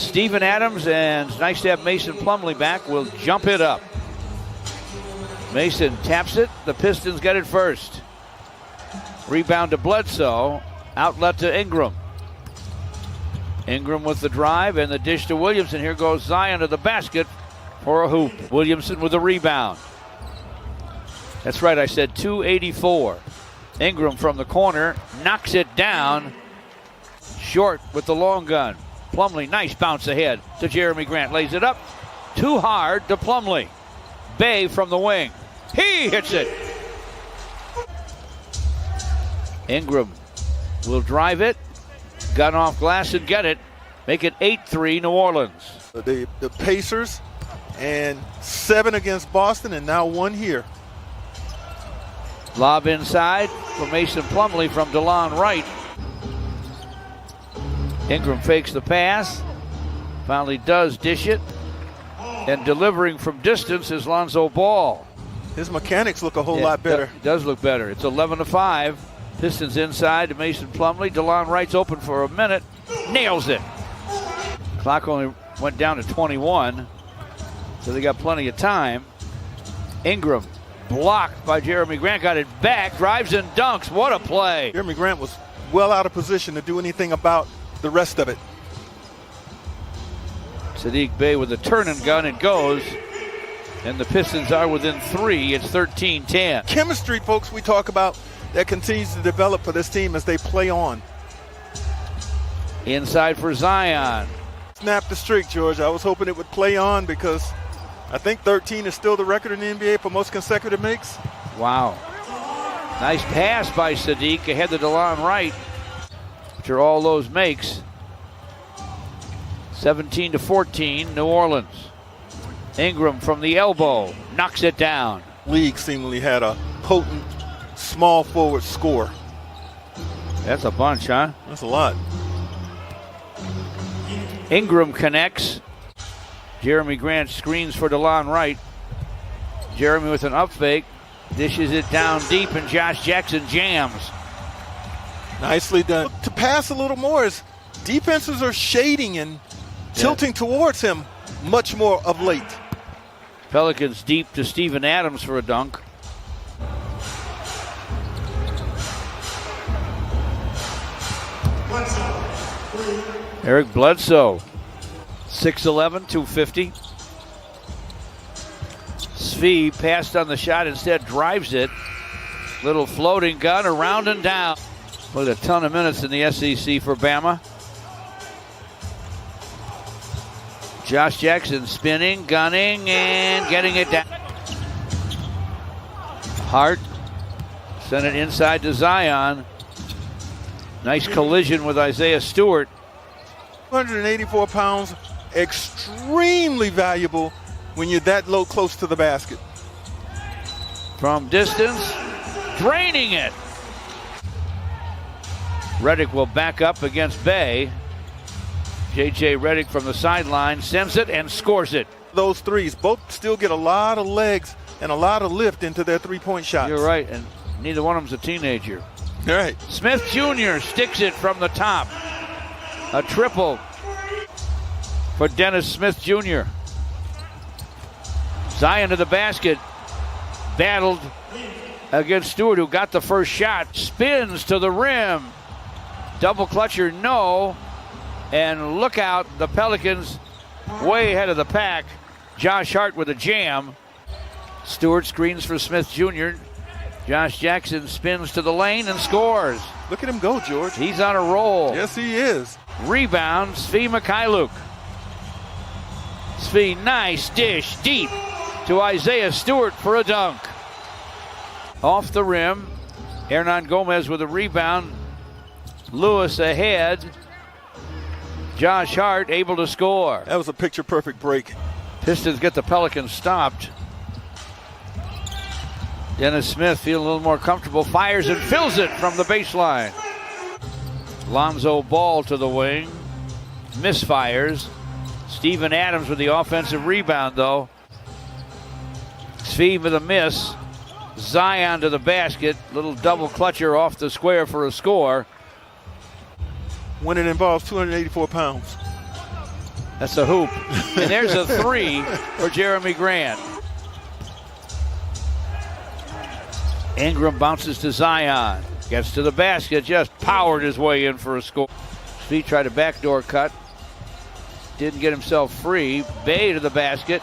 Steven Adams, and it's nice to have Mason Plumlee back, will jump it up. Mason taps it. The Pistons get it first. Rebound to Bledsoe. Outlet to Ingram. Ingram with the drive and the dish to Williamson. Here goes Zion to the basket for a hoop. Williamson with the rebound. That's right, I said 284. Ingram from the corner knocks it down. Short with the long gun. Plumlee, nice bounce ahead to Jeremy Grant. Lays it up. Too hard to Plumlee. Bay from the wing. He hits it. Ingram will drive it. Gun off glass and get it. Make it 8-3 New Orleans. The Pacers, and 7 against Boston, and now 1 here. Lob inside for Mason Plumlee from DeLon Wright. Ingram fakes the pass. Finally does dish it. And delivering from distance is Lonzo Ball. His mechanics look a whole lot better. It does look better. It's 11-5. Pistons inside to Mason Plumlee. DeLon Wright's open for a minute. Nails it. Clock only went down to 21. So they got plenty of time. Ingram blocked by Jeremy Grant. Got it back. Drives and dunks. What a play. Jeremy Grant was well out of position to do anything about the rest of it. Saddiq Bey with a turn and gun. It goes. And the Pistons are within 3. It's 13-10. Chemistry, folks, we talk about that continues to develop for this team as they play on. Inside for Zion. Snap the streak, George. I was hoping it would play on because I think 13 is still the record in the NBA for most consecutive makes. Wow. Nice pass by Saddiq ahead to DeLon Wright. After all those makes. 17-14, New Orleans. Ingram from the elbow knocks it down. League seemingly had a potent small forward score. That's a bunch, huh? That's a lot. Ingram connects. Jeremy Grant screens for DeLon Wright. Jeremy with an up fake. Dishes it down deep, and Josh Jackson jams. Nicely done. To pass a little more, as defenses are shading and tilting towards him much more of late. Pelicans deep to Steven Adams for a dunk. Eric Bledsoe, 6'11", 250. Svi passed on the shot, instead drives it. Little floating gun around and down. Played a ton of minutes in the SEC for Bama. Josh Jackson spinning, gunning, and getting it down. Hart sent it inside to Zion. Nice collision with Isaiah Stewart. 184 pounds, extremely valuable when you're that low close to the basket. From distance, draining it. Redick will back up against Bay. J.J. Redick from the sideline sends it and scores it. Those threes both still get a lot of legs and a lot of lift into their three-point shots. You're right, and neither one of them's a teenager. All right. Smith Jr. sticks it from the top. A triple for Dennis Smith Jr. Zion to the basket. Battled against Stewart, who got the first shot. Spins to the rim. Double clutcher, no. And look out, the Pelicans way ahead of the pack. Josh Hart with a jam. Stewart screens for Smith Jr. Josh Jackson spins to the lane and scores. Look at him go, George. He's on a roll. Yes, he is. Rebound, Svi Mikhailuk. Svi, nice dish, deep to Isaiah Stewart for a dunk. Off the rim, Hernan Gomez with a rebound. Lewis ahead. Josh Hart able to score. That was a picture-perfect break. Pistons get the Pelicans stopped. Dennis Smith feeling a little more comfortable. Fires and fills it from the baseline. Lonzo Ball to the wing. Misfires. Steven Adams with the offensive rebound, though. Svi with a miss. Zion to the basket. Little double clutcher off the square for a score. When it involves 284 pounds. That's a hoop. And there's a three for Jeremy Grant. Ingram bounces to Zion. Gets to the basket, just powered his way in for a score. Svi tried a backdoor cut. Didn't get himself free. Bay to the basket.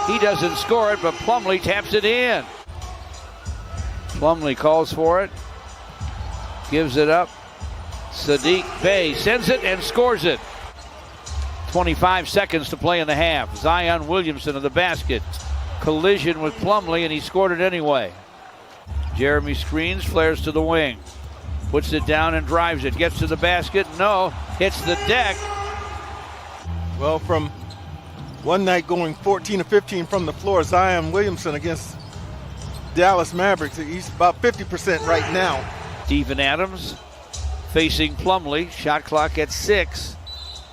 He doesn't score it, but Plumlee taps it in. Plumlee calls for it. Gives it up. Saddiq Bey sends it and scores it. 25 seconds to play in the half. Zion Williamson to the basket. Collision with Plumlee, and he scored it anyway. Jeremy screens, flares to the wing. Puts it down and drives it. Gets to the basket. No. Hits the deck. Well, from one night going 14 of 15 from the floor, Zion Williamson against Dallas Mavericks, he's about 50% right now. Steven Adams facing Plumlee. Shot clock at 6.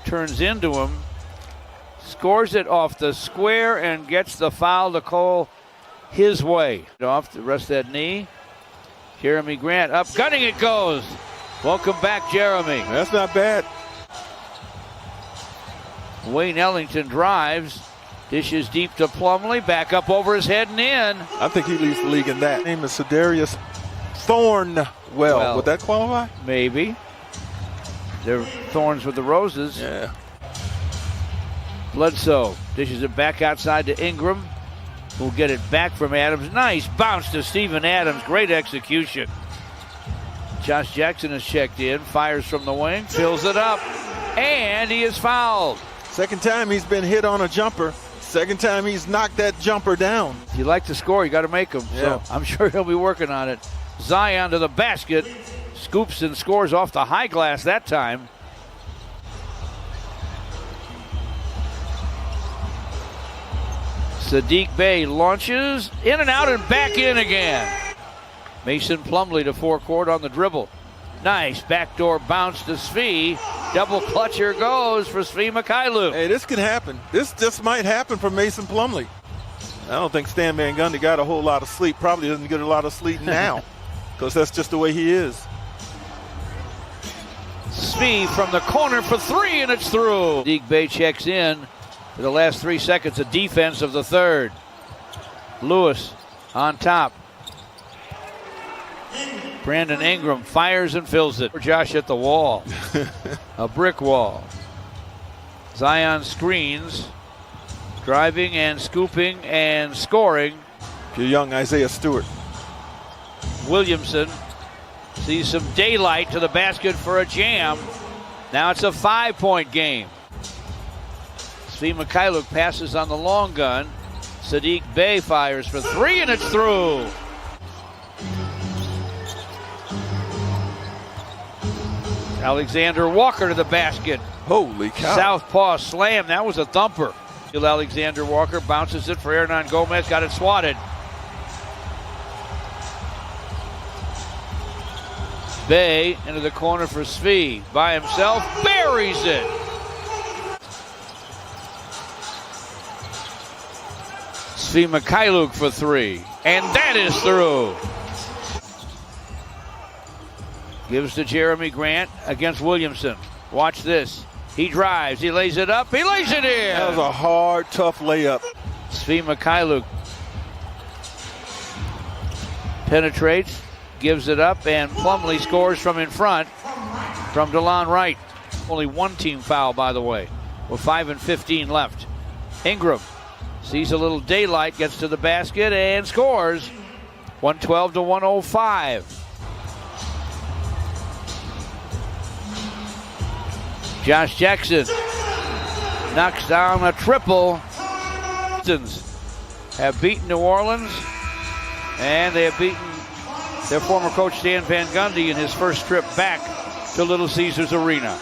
Turns into him. Scores it off the square and gets the foul to call his way. Off the rest of that knee. Jeremy Grant up, gunning it goes. Welcome back, Jeremy. That's not bad. Wayne Ellington drives, dishes deep to Plumlee, back up over his head and in. I think he leads the league in that. His name is Cedarius Thornwell. Would that qualify? Maybe. They're thorns with the roses. Yeah. Bledsoe dishes it back outside to Ingram. We'll get it back from Adams. Nice bounce to Steven Adams. Great execution. Josh Jackson has checked in. Fires from the wing. Fills it up. And he is fouled. Second time he's been hit on a jumper. Second time he's knocked that jumper down. If you like to score, you got to make them. Yeah. So I'm sure he'll be working on it. Zion to the basket. Scoops and scores off the high glass that time. Saddiq Bey launches in and out and back in again. Mason Plumlee to forecourt on the dribble. Nice backdoor bounce to Svi. Double clutcher goes for Svi Mikhailuk. Hey, this can happen. This just might happen for Mason Plumlee. I don't think Stan Van Gundy got a whole lot of sleep. Probably doesn't get a lot of sleep now because that's just the way he is. Svi from the corner for three, and it's through. Saddiq Bey checks in for the last 3 seconds of defense of the third. Lewis on top. Brandon Ingram fires and fills it. Josh at the wall. A brick wall. Zion screens. Driving and scooping and scoring. Your young Isaiah Stewart. Williamson sees some daylight to the basket for a jam. Now it's a 5-point game. Svi Mikhailuk passes on the long gun. Saddiq Bey fires for three, and it's through. Alexander Walker to the basket. Holy cow. Southpaw slam. That was a thumper. Alexander Walker bounces it for Hernan Gomez. Got it swatted. Bey into the corner for Svi. By himself. Buries it. Svi Mikhailuk for three. And that is through. Gives to Jeremy Grant against Williamson. Watch this. He drives. He lays it up. He lays it in. That was a hard, tough layup. Svi Mikhailuk penetrates, gives it up, and Plumlee scores from in front from DeLon Wright. Only one team foul, by the way, with 5:15 left. Ingram sees a little daylight, gets to the basket, and scores. 112 to 105. Josh Jackson knocks down a triple. Pistons have beaten New Orleans, and they have beaten their former coach Stan Van Gundy in his first trip back to Little Caesars Arena.